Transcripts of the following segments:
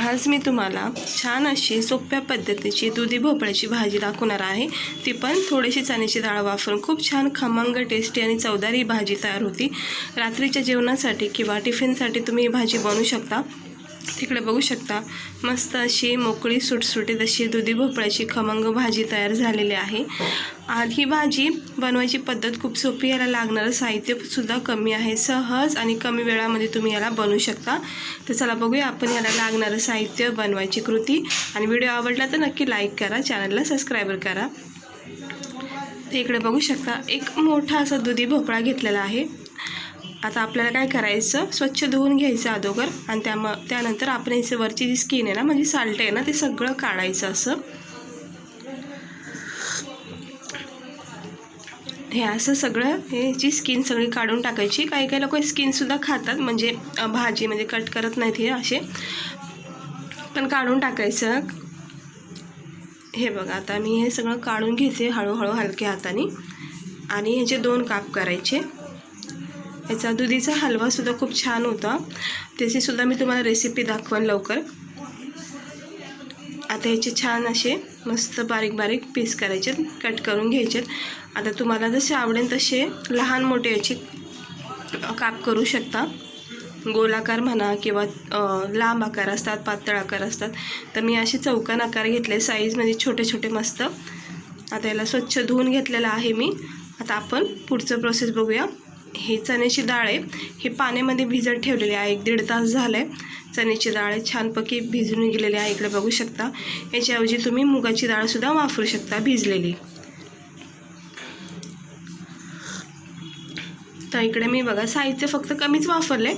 आज मी तुम्हाला छान अशी सोप्या पद्धतीची दुधी भोपळ्याची भाजी दाखवणार आहे। ती पण थोडीशी चण्याची डाळ वापरून खूप छान खमंग टेस्टी आणि चवदार ही भाजी तयार होती। रात्रीच्या जेवणासाठी किंवा टिफिनसाठी तुम्ही ही भाजी बनवू शकता। तिकडे बघू शकता मस्त अशी मोकळी सुटसुटीत अशी दुधी भोपळ्याची खमंग भाजी तयार झालेली आहे। आणि ही भाजी बनवायची पद्धत खूप सोपी, याला लागणारं साहित्य सुद्धा कमी आहे। सहज आणि कमी वेळामध्ये तुम्ही याला बनवू शकता। तर चला बघूया आपण याला लागणारं साहित्य, बनवायची कृती। आणि व्हिडिओ आवडला तर नक्की लाईक करा, चॅनलला सबस्क्राइब करा। इकडे बघू शकता एक मोठा असा दुधी भोपळा घेतलेला आहे। आता आपल्याला काय करायचं, स्वच्छ धुवून घ्यायचं अगोदर आणि त्यानंतर आपण याची वरची जी स्किन आहे ना, म्हणजे साल्ट आहे ना, ते सगळं काढायचं। असं हे असं सगळं हे जी स्किन सगळी काढून टाकायची। काही काही लोक स्किनसुद्धा खातात, म्हणजे भाजी म्हणजे कट करत नाहीत हे असे, पण काढून टाकायचं। हे बघा आता मी हे सगळं काढून घेते हळूहळू हलक्या हाताने आणि ह्याचे 2 काप करायचे। याचा दुधीचा हलवासुद्धा खूप छान होता, त्याचीसुद्धा मी तुम्हाला रेसिपी दाखवेन लवकर। आता याचे छान असे मस्त बारीक बारीक पीस करायचे, कट करून घ्यायचे। आता तुम्हाला जसे आवडेल तसे लहान मोठे याचे काप करू शकता। गोलाकार म्हणा किंवा लांब आकार असतात, पातळ आकार असतात। तर मी असे चौकोन आकार घेतले, साईजमध्ये छोटे छोटे मस्त। आता याला स्वच्छ धुवून घेतलेलं आहे मी। आता आपण पुढचं प्रोसेस बघूया। हे चण्याची डाळ आहे, हे पाण्यामध्ये भिजत ठेवलेली आहे, 1-1.5 तास झालं आहे। चण्याची डाळ छानपैकी भिजून गेलेली आहे, इकडे बघू शकता। याच्याऐवजी तुम्ही मुगाची डाळसुद्धा वापरू शकता भिजलेली। तर इकडे मी बघा साहित्य फक्त कमीच वापरले।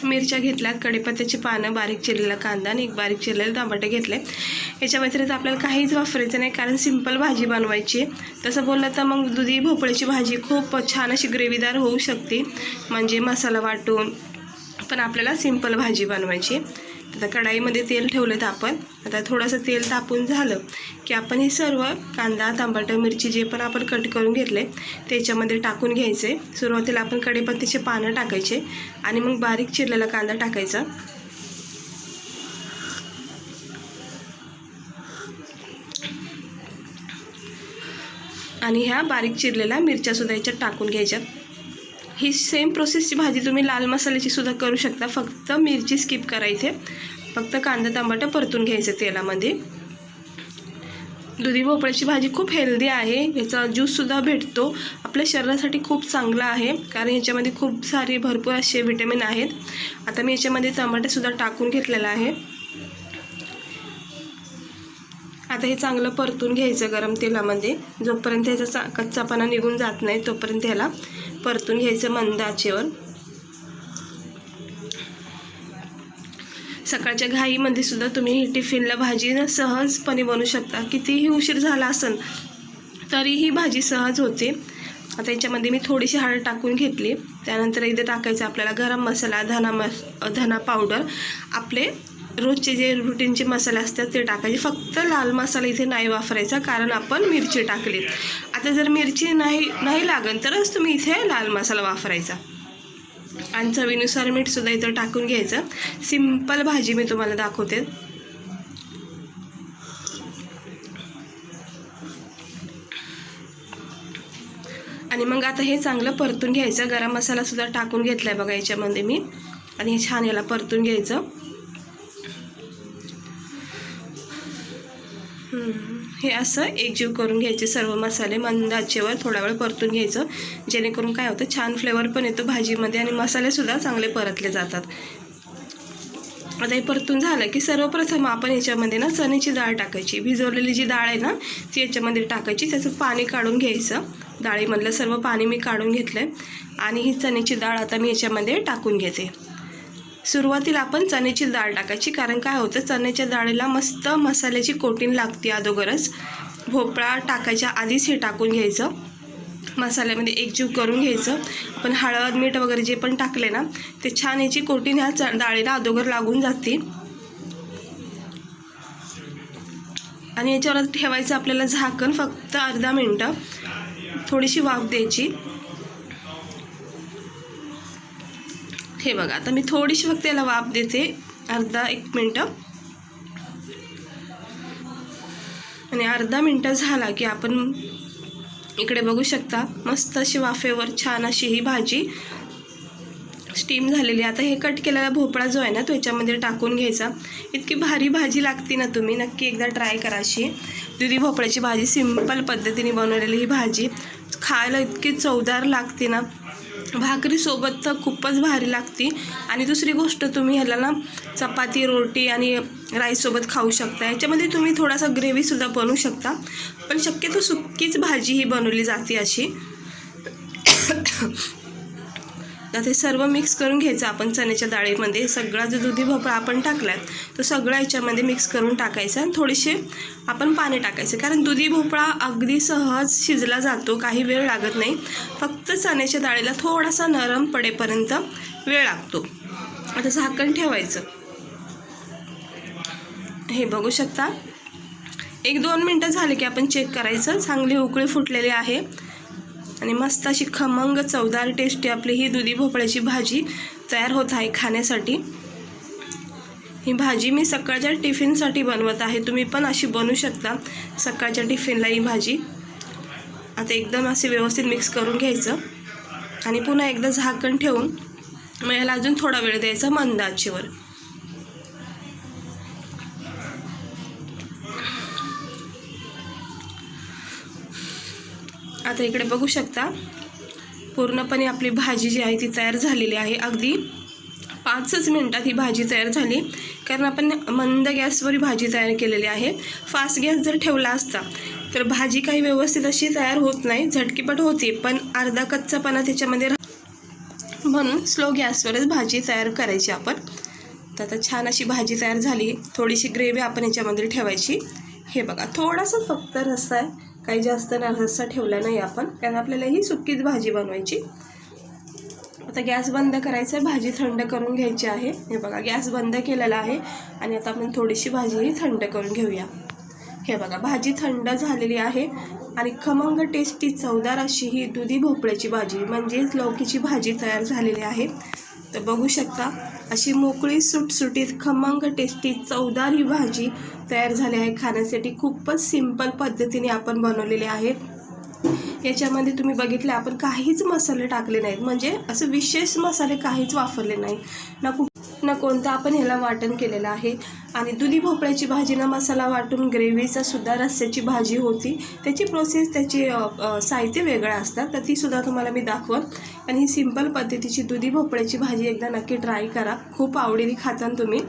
मिरच्या घेतल्यात, कढीपत्त्याची पानं, बारीक चिरलेला कांदा आणि एक बारीक चिरलेले टमाटे घेतले। याच्या व्यतिरिक्त आपल्याला काहीच वापरायचं नाही, कारण सिंपल भाजी बनवायची आहे। तसं बोललं तर मग दुधी भोपळ्याची भाजी खूप छान अशी ग्रेव्हीदार होऊ शकते, म्हणजे मसाला वाटून, पण आपल्याला सिंपल भाजी बनवायची। आता कढाईमध्ये तेल ठेवलं आपण। आता थोडंसं तेल तापून झालं की आपण हे सर्व कांदा, टमाटर, मिरची जे पण आपण कट करून घेतले त्याच्यामध्ये टाकून घ्यायचे। सुरुवातीला आपण कढीपत्त्याचे पानं टाकायचे आणि मग बारीक चिरलेला कांदा टाकायचा। आणि ह्या बारीक चिरलेल्या मिरच्यासुद्धा याच्यात टाकून घ्यायच्यात। ही सेम प्रोसेसची भाजी तुम्ही लाल मसाल्याची सुद्धा करू शकता, फक्त मिरची स्किप करायची, फक्त कांदा टमाटर परतून घ्यायचं तेलामध्ये। दुधी भोपळ्याची भाजी खूप हेल्दी आहे, याचा ज्यूससुद्धा भेटतो, आपल्या शरीरासाठी खूप चांगला आहे, कारण ह्याच्यामध्ये खूप सारे भरपूर असे व्हिटॅमिन आहेत। आता मी याच्यामध्ये टमाटेसुद्धा टाकून घेतलेला आहे। आता हे चांगलं परतून घ्यायचं गरम तेलामध्ये, जोपर्यंत ह्याचा कच्चापणा निघून जात नाही तोपर्यंत ह्याला परतून घ्यायचं मंद आचेवर। सकाळच्या घाईमध्ये सुद्धा तुम्ही टिफिनला भाजी सहजपणे बनवू शकता, कितीही उशीर झाला असेल तरी ही भाजी सहज होते। आता याच्यामध्ये मी थोडीशी हळद टाकून घेतली, त्यानंतर इथे टाकायचं आपल्याला गरम मसाला, धना पावडर, आपले रोजचे जे रुटीनचे मसाले असतात ते टाकायचे। फक्त लाल मसाला इथे नाही वापरायचा, कारण आपण मिरची टाकली। आता जर मिरची नाही लागेल तरच तुम्ही इथे लाल मसाला वापरायचा। आणि चवीनुसार मीठसुद्धा इथं टाकून घ्यायचं। सिंपल भाजी मी तुम्हाला दाखवते। आणि मग आता हे चांगलं परतून घ्यायचं। गरम मसालासुद्धा टाकून घेतला आहे बघा याच्यामध्ये मी, आणि हे छान याला परतून घ्यायचं। हे असं एकजीव करून घ्यायचे सर्व मसाले, मंद आचेवर थोडा वेळ परतून घ्यायचं, जेणेकरून काय होतं, छान फ्लेवर पण येतो भाजीमध्ये आणि मसालेसुद्धा चांगले परतले जातात। आता हे परतून झालं की सर्वप्रथम आपण याच्यामध्ये ना चण्याची डाळ टाकायची। भिजवलेली जी डाळ आहे ना ती याच्यामध्ये टाकायची, त्याचं पाणी काढून घ्यायचं। डाळीमधलं सर्व पाणी मी काढून घेतलं आहे आणि ही चण्याची डाळ आता मी याच्यामध्ये टाकून घेते। सुरुवातीला आपण चण्याची डाळ टाकायची, कारण काय होतं, चण्याच्या डाळीला मस्त मसाल्याची कोटिंग लागते अगोदरच। भोपळा टाकायच्या आधीच हे टाकून घ्यायचं, मसाल्यामध्ये एकजीव करून घ्यायचं। आपण हळद, मीठ वगैरे जे पण टाकले ना ते छान याची कोटिंग ह्या डाळीला अगोदर लागून जाते। आणि याच्यावर ठेवायचं आपल्याला झाकण, फक्त अर्धा मिनटं थोडीशी वाफ द्यायची। हे बघा आता मी थोडीशी फक्त याला वाफ देते, अर्धा 1 मिनटं। आणि अर्धा मिनटं झाला की आपण इकडे बघू शकता मस्त अशी वाफेवर छान अशी ही भाजी स्टीम झालेली. आता हे कट केलेला भोपळा जो आहे ना तो याच्यामध्ये टाकून घ्यायचा. इतकी भारी भाजी लागते ना, तुम्ही नक्की एकदा ट्राय करा. अशी दुधी भोपळ्याची भाजी सिंपल पद्धतीने बनवलेली ही भाजी खायला इतकी चवदार लागते ना, भाकरीसोबत तर खूपच भारी लागते. आणि दुसरी गोष्ट, तुम्ही ह्याला ना चपाती, रोटी आणि राईससोबत खाऊ शकता. याच्यामध्ये तुम्ही थोडासा ग्रेव्हीसुद्धा बनवू शकता, पण शक्यतो सुक्कीच भाजी ही बनवली जाते अशी. तर ते सर्व मिक्स करून घ्यायचं आपण चण्याच्या डाळीमध्ये. सगळा जो दुधी भोपळा आपण टाकलात तो सगळा याच्यामध्ये मिक्स करून टाकायचा आणि थोडेसे आपण पाणी टाकायचं, कारण दुधी भोपळा अगदी सहज शिजला जातो, काही वेळ लागत नाही. फक्त चण्याच्या डाळीला थोडासा नरम पडेपर्यंत वेळ लागतो. आता झाकण ठेवायचं. हे बघू शकता 1-2 मिनटं झाले की आपण चेक करायचं. चांगली उकळी फुटलेली आहे आणि मस्त अशी खमंग चवदार टेस्टी आपली ही दुधी भोपळ्याची भाजी तयार होत आहे खाण्यासाठी. ही भाजी मी सकाळच्या टिफिनसाठी बनवत आहे. तुम्ही पण अशी बनवू शकता सकाळच्या टिफिनला ही भाजी. आता एकदम असे व्यवस्थित मिक्स करून घ्यायचं आणि पुन्हा एकदा झाकण ठेवून मग याला अजून थोडा वेळ द्यायचा मंद आचेवर. आता इकडे बघू शकता पूर्णपणे आपली भाजी जी आहे ती तयार झालेली आहे. अगदी 5च मिनिटात ही भाजी तयार झाली, कारण आपण मंद गॅसवर भाजी तयार केलेली आहे. फास्ट गॅस जर ठेवला असता तर भाजी काही व्यवस्थित अशी तयार होत नाही, झटकीपट होती, पण अर्धा कच्चापणा त्याच्यामध्ये म्हणून स्लो गॅसवरच भाजी तयार करायची आपण. तर आता छान अशी भाजी तयार झाली. थोडीशी ग्रेव्ही आपण याच्यामध्ये ठेवायची. हे बघा थोडासा फक्त रस्सा आहे, काही जास्त रस्सा ठेवला नाही आपण, कारण आपल्याला ही सुक्कीच भाजी बनवायची. आता गॅस बंद करायचा आहे, भाजी थंड करून घ्यायची आहे. हे बघा गॅस बंद केलेला आहे आणि आता आपण थोडीशी भाजी ही थंड करून घेऊया. हे बघा भाजी थंड झालेली आहे आणि खमंग टेस्टी चवदार अशी ही दुधी भोपळ्याची भाजी म्हणजेच लौकीची भाजी तयार झालेली आहे. तर बघू शकता अशी मोकळी सुटसुटीत खमंग टेस्टी चवदार ही भाजी तयार झाली आहे खाण्यासाठी. खूपच सिंपल पद्धतीने आपण बनवलेली आहे. याच्यामध्ये तुम्ही बघितले आपण काहीच मसाले टाकले नाहीत, म्हणजे असं विशेष मसाले काहीच वापरले नाही ना कोणतं आपण ह्याला वाटण केलेलं आहे. आणि दुधी भोपळ्याची भाजी ना मसाला वाटून ग्रेव्हीचा सुद्धा रस्स्याची भाजी होती. त्याची प्रोसेस त्याची साहित्य वेगळं असतात, तर ती सुद्धा तुम्हाला मी दाखवल. आणि ही सिंपल पद्धतीची दुधी भोपळ्याची भाजी एकदा नक्की ट्राय करा, खूप आवडीने खाता तुम्ही.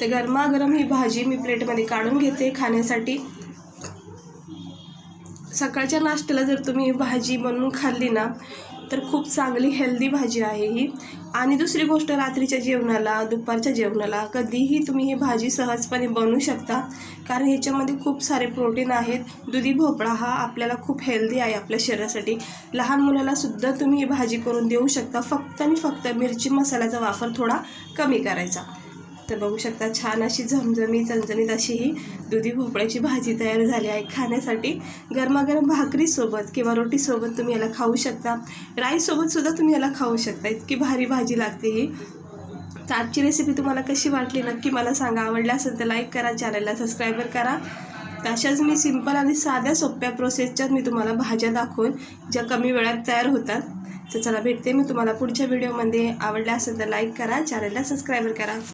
तर गरमागरम ही भाजी मी प्लेटमध्ये काढून घेते खाण्यासाठी. सकाळच्या नाश्त्याला जर तुम्ही ही भाजी बनवून खाल्ली ना तर खूप चांगली हेल्दी भाजी आहे ही. आणि दुसरी गोष्ट, रात्रीच्या जेवणाला, दुपारच्या जेवणाला कधीही तुम्ही ही भाजी सहजपणे बनवू शकता, कारण ह्याच्यामध्ये खूप सारे प्रोटीन आहेत. दुधी भोपळा हा आपल्याला खूप हेल्दी आहे आपल्या शरीरासाठी. लहान मुलाला सुद्धा तुम्ही ही भाजी करून देऊ शकता. फक्त आणि फक्त मिरची मसाल्याचा वापर थोडा कमी करायचा. तर बघू शकता छान अशी झमझमी चणचणीत अशी ही दुधी भोपळ्याची भाजी तयार झाली आहे खाण्यासाठी. गरमागरम भाकरीसोबत किंवा रोटीसोबत तुम्ही याला खाऊ शकता, राईससोबतसुद्धा तुम्ही याला खाऊ शकता. इतकी भारी भाजी लागते ही. तर आजची रेसिपी तुम्हाला कशी वाटली नक्की मला सांगा. आवडली असेल तर लाईक करा, चॅनलला सबस्क्राईबर करा. तशाच मी सिंपल आणि साध्या सोप्या प्रोसेसच्याच मी तुम्हाला भाज्या दाखवून ज्या कमी वेळात तयार होतात. तर चला भेटते मी तुम्हाला पुढच्या व्हिडिओमध्ये. आवडल्या असेल तर लाईक करा, चॅनलला सबस्क्राईबर करा.